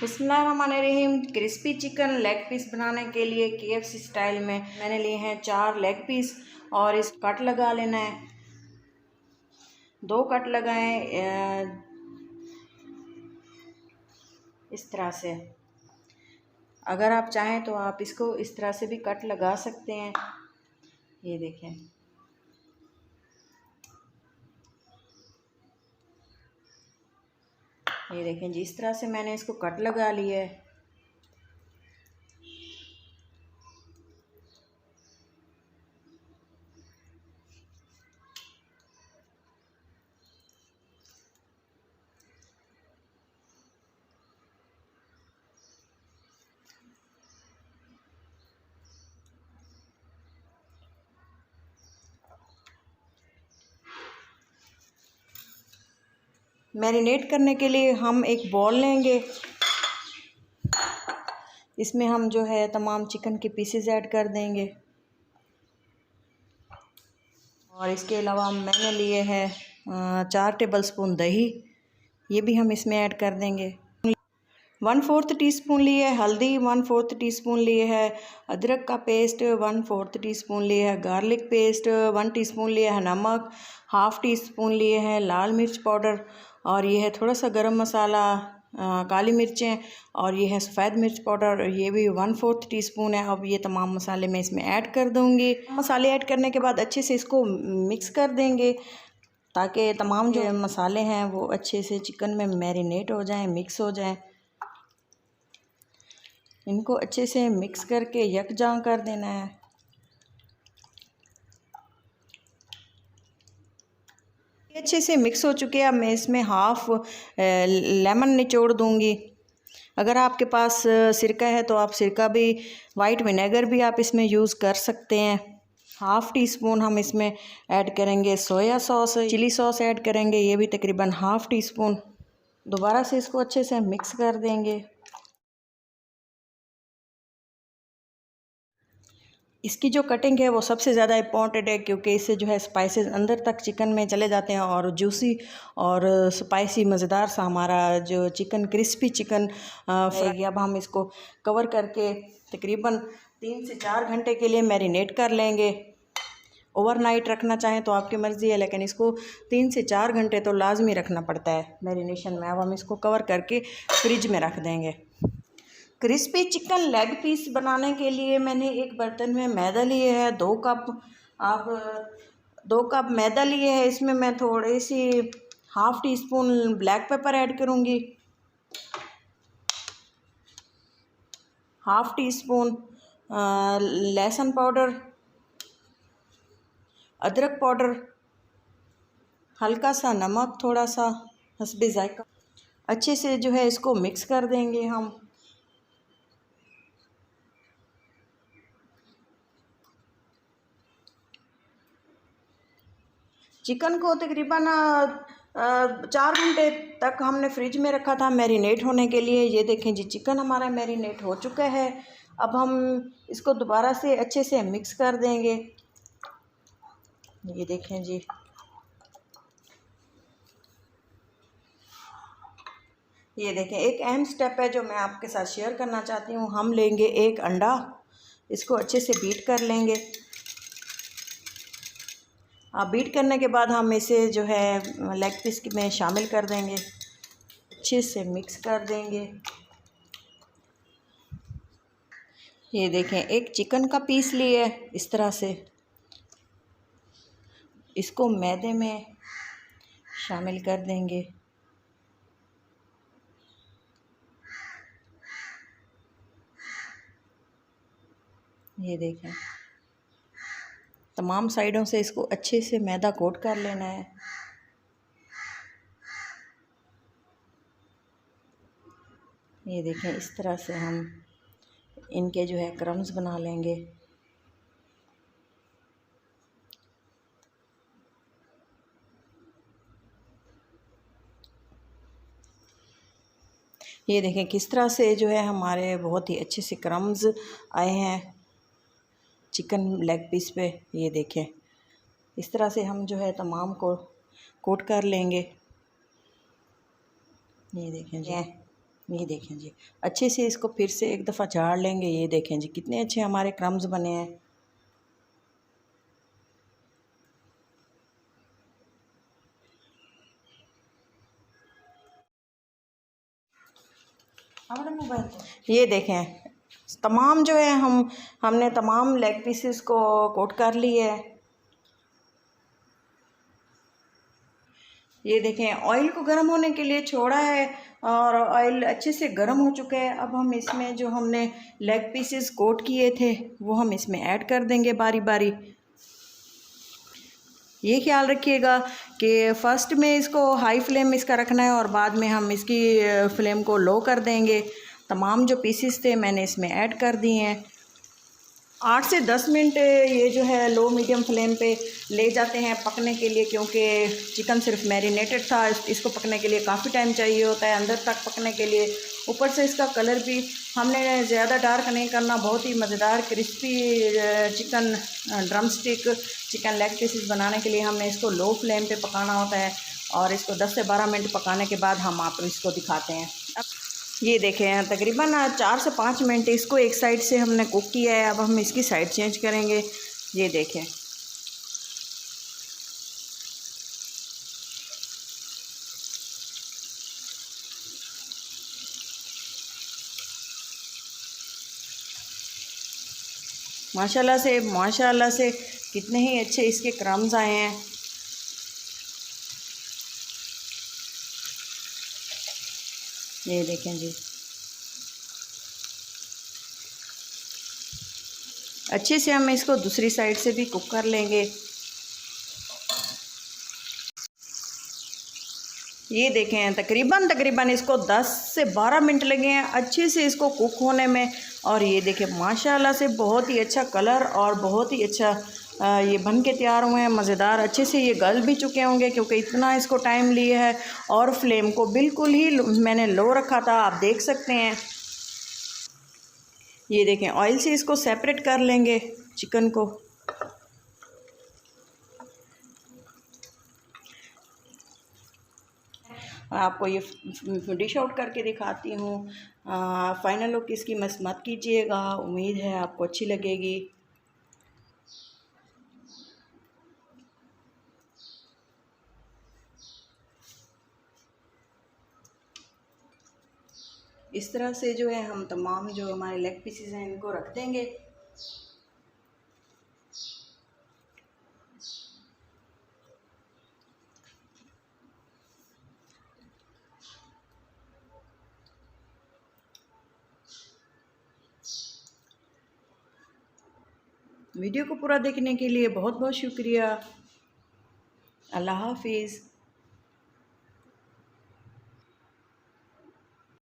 बिस्मिल्लाहिर्रहमानिर्रहीम। Crispy chicken leg piece बनाने के लिए KFC स्टाइल में मैंने लिए हैं 4 लेग पीस और इस कट लगा लेना है। 2 कट लगाएं इस तरह से। अगर आप चाहें तो आप इसको इस तरह से भी कट लगा सकते हैं। ये देखें, ये देखें जी, इस तरह से मैंने इसको कट लगा लिया है। मैरिनेट करने के लिए हम एक बॉल लेंगे। इसमें हम जो है तमाम चिकन के पीसेस ऐड कर देंगे और इसके अलावा मैंने लिए हैं 4 टेबलस्पून दही, ये भी हम इसमें ऐड कर देंगे। 1/4 टीस्पून लिए है हल्दी, 1/4 टीस्पून लिए है अदरक का पेस्ट, 1/4 टीस्पून लिए है गार्लिक पेस्ट, 1 टीस्पून लिए है नमक, 1/2 टीस्पून लिए है लाल मिर्च पाउडर और ये है थोड़ा सा गरम मसाला, काली मिर्चें और ये है सफ़ेद मिर्च पाउडर, ये भी 1/4 टीस्पून है। अब ये तमाम मसाले मैं इसमें ऐड कर दूँगी। मसाले ऐड करने के बाद अच्छे से इसको मिक्स कर देंगे ताकि तमाम जो मसाले हैं वो अच्छे से चिकन में मैरिनेट हो जाएं, मिक्स हो जाएं। इनको अच्छे से मिक्स करके यकजां कर देना है। अच्छे से मिक्स हो चुके हैं। अब मैं इसमें हाफ़ लेमन निचोड़ दूंगी। अगर आपके पास सिरका है तो आप सिरका भी, वाइट विनेगर भी आप इसमें यूज़ कर सकते हैं। 1/2 टीस्पून हम इसमें ऐड करेंगे soya sauce, chilli sauce add करेंगे, ये भी तकरीबन 1/2 टीस्पून। दोबारा से इसको अच्छे से मिक्स कर देंगे। इसकी जो कटिंग है वो सबसे ज़्यादा इम्पॉर्टेंट है क्योंकि इससे जो है स्पाइसेस अंदर तक चिकन में चले जाते हैं और जूसी और स्पाइसी मज़ेदार सा हमारा जो चिकन क्रिस्पी चिकन फ्राई। अब हम इसको कवर करके तकरीबन 3 से 4 घंटे के लिए मैरिनेट कर लेंगे। ओवरनाइट रखना चाहें तो आपकी मर्ज़ी है, लेकिन इसको 3 से 4 घंटे तो लाजमी रखना पड़ता है मैरिनेशन में। अब हम इसको कवर करके फ्रिज में रख देंगे। क्रिस्पी चिकन लेग पीस बनाने के लिए मैंने एक बर्तन में मैदा लिए है 2 कप। आप 2 कप मैदा लिए है, इसमें मैं थोड़ी सी 1/2 टीस्पून ब्लैक पेपर ऐड करूँगी, 1/2 टीस्पून लहसुन पाउडर, अदरक पाउडर, हल्का सा नमक, थोड़ा सा हस्बे जायका। अच्छे से जो है इसको मिक्स कर देंगे हम। चिकन को तकरीबन 4 घंटे तक हमने फ्रिज में रखा था मैरिनेट होने के लिए। ये देखें जी, चिकन हमारा मैरिनेट हो चुका है। अब हम इसको दोबारा से अच्छे से मिक्स कर देंगे। ये देखें जी, ये देखें एक अहम स्टेप है जो मैं आपके साथ शेयर करना चाहती हूँ। हम लेंगे 1 अंडा, इसको अच्छे से बीट कर लेंगे। बीट करने के बाद हम इसे जो है लेग पीस में शामिल कर देंगे, अच्छे से मिक्स कर देंगे। ये देखें एक चिकन का पीस लिए इस तरह से, इसको मैदे में शामिल कर देंगे। ये देखें तमाम साइडों से इसको अच्छे से मैदा कोट कर लेना है। ये देखें इस तरह से हम इनके जो है क्रम्स बना लेंगे। ये देखें किस तरह से जो है हमारे बहुत ही अच्छे से क्रम्स आए हैं चिकन लेग पीस पे। ये देखें इस तरह से हम जो है तमाम को कोट कर लेंगे। ये देखें जी, ये देखें जी, अच्छे से इसको फिर से एक दफ़ा झाड़ लेंगे। ये देखें जी, कितने अच्छे हमारे क्रम्स बने हैं। ये देखें, तमाम जो है हमने तमाम लेग पीसेस को कोट कर लिए है। ये देखें, ऑयल को गर्म होने के लिए छोड़ा है और ऑयल अच्छे से गर्म हो चुका है। अब हम इसमें जो हमने लेग पीसेस कोट किए थे वो हम इसमें ऐड कर देंगे बारी बारी। ये ख्याल रखिएगा कि फ़र्स्ट में इसको हाई फ्लेम इसका रखना है और बाद में हम इसकी फ्लेम को लो कर देंगे। तमाम जो पीसेस थे मैंने इसमें ऐड कर दिए हैं। 8 से 10 मिनट ये जो है लो मीडियम फ्लेम पे ले जाते हैं पकने के लिए, क्योंकि चिकन सिर्फ मैरिनेटेड था। इसको पकने के लिए काफ़ी टाइम चाहिए होता है अंदर तक पकने के लिए। ऊपर से इसका कलर भी हमने ज़्यादा डार्क नहीं करना। बहुत ही मज़ेदार crispy chicken drum stick chicken leg pieces बनाने के लिए हमें इसको लो फ्लेम पे पकाना होता है और इसको 10 से 12 मिनट पकाने के बाद हम आपको इसको दिखाते हैं। अब ये देखें, तकरीबन 4 से 5 मिनट इसको एक साइड से हमने कुक किया है। अब हम इसकी साइड चेंज करेंगे। ये देखें, माशाल्लाह से कितने ही अच्छे इसके क्रम्स आए हैं। ये देखें जी, अच्छे से हम इसको दूसरी साइड से भी कुक कर लेंगे। ये देखें, तकरीबन इसको 10 से 12 मिनट लगे हैं अच्छे से इसको कुक होने में। और ये देखें, माशाल्लाह से बहुत ही अच्छा कलर और बहुत ही अच्छा ये बन के तैयार हुए हैं। मज़ेदार अच्छे से ये गल भी चुके होंगे क्योंकि इतना इसको टाइम लिया है। और फ्लेम को बिल्कुल ही मैंने लो रखा था, आप देख सकते हैं। ये देखें, ऑयल से इसको सेपरेट कर लेंगे चिकन को। आपको ये डिश आउट करके दिखाती हूँ। फ़ाइनल लुक इसकी मिस मत कीजिएगा, उम्मीद है आपको अच्छी लगेगी। इस तरह से जो है हम तमाम जो हमारे लेग पीसेस हैं इनको रख देंगे। वीडियो को पूरा देखने के लिए बहुत बहुत शुक्रिया। अल्लाह हाफिज़।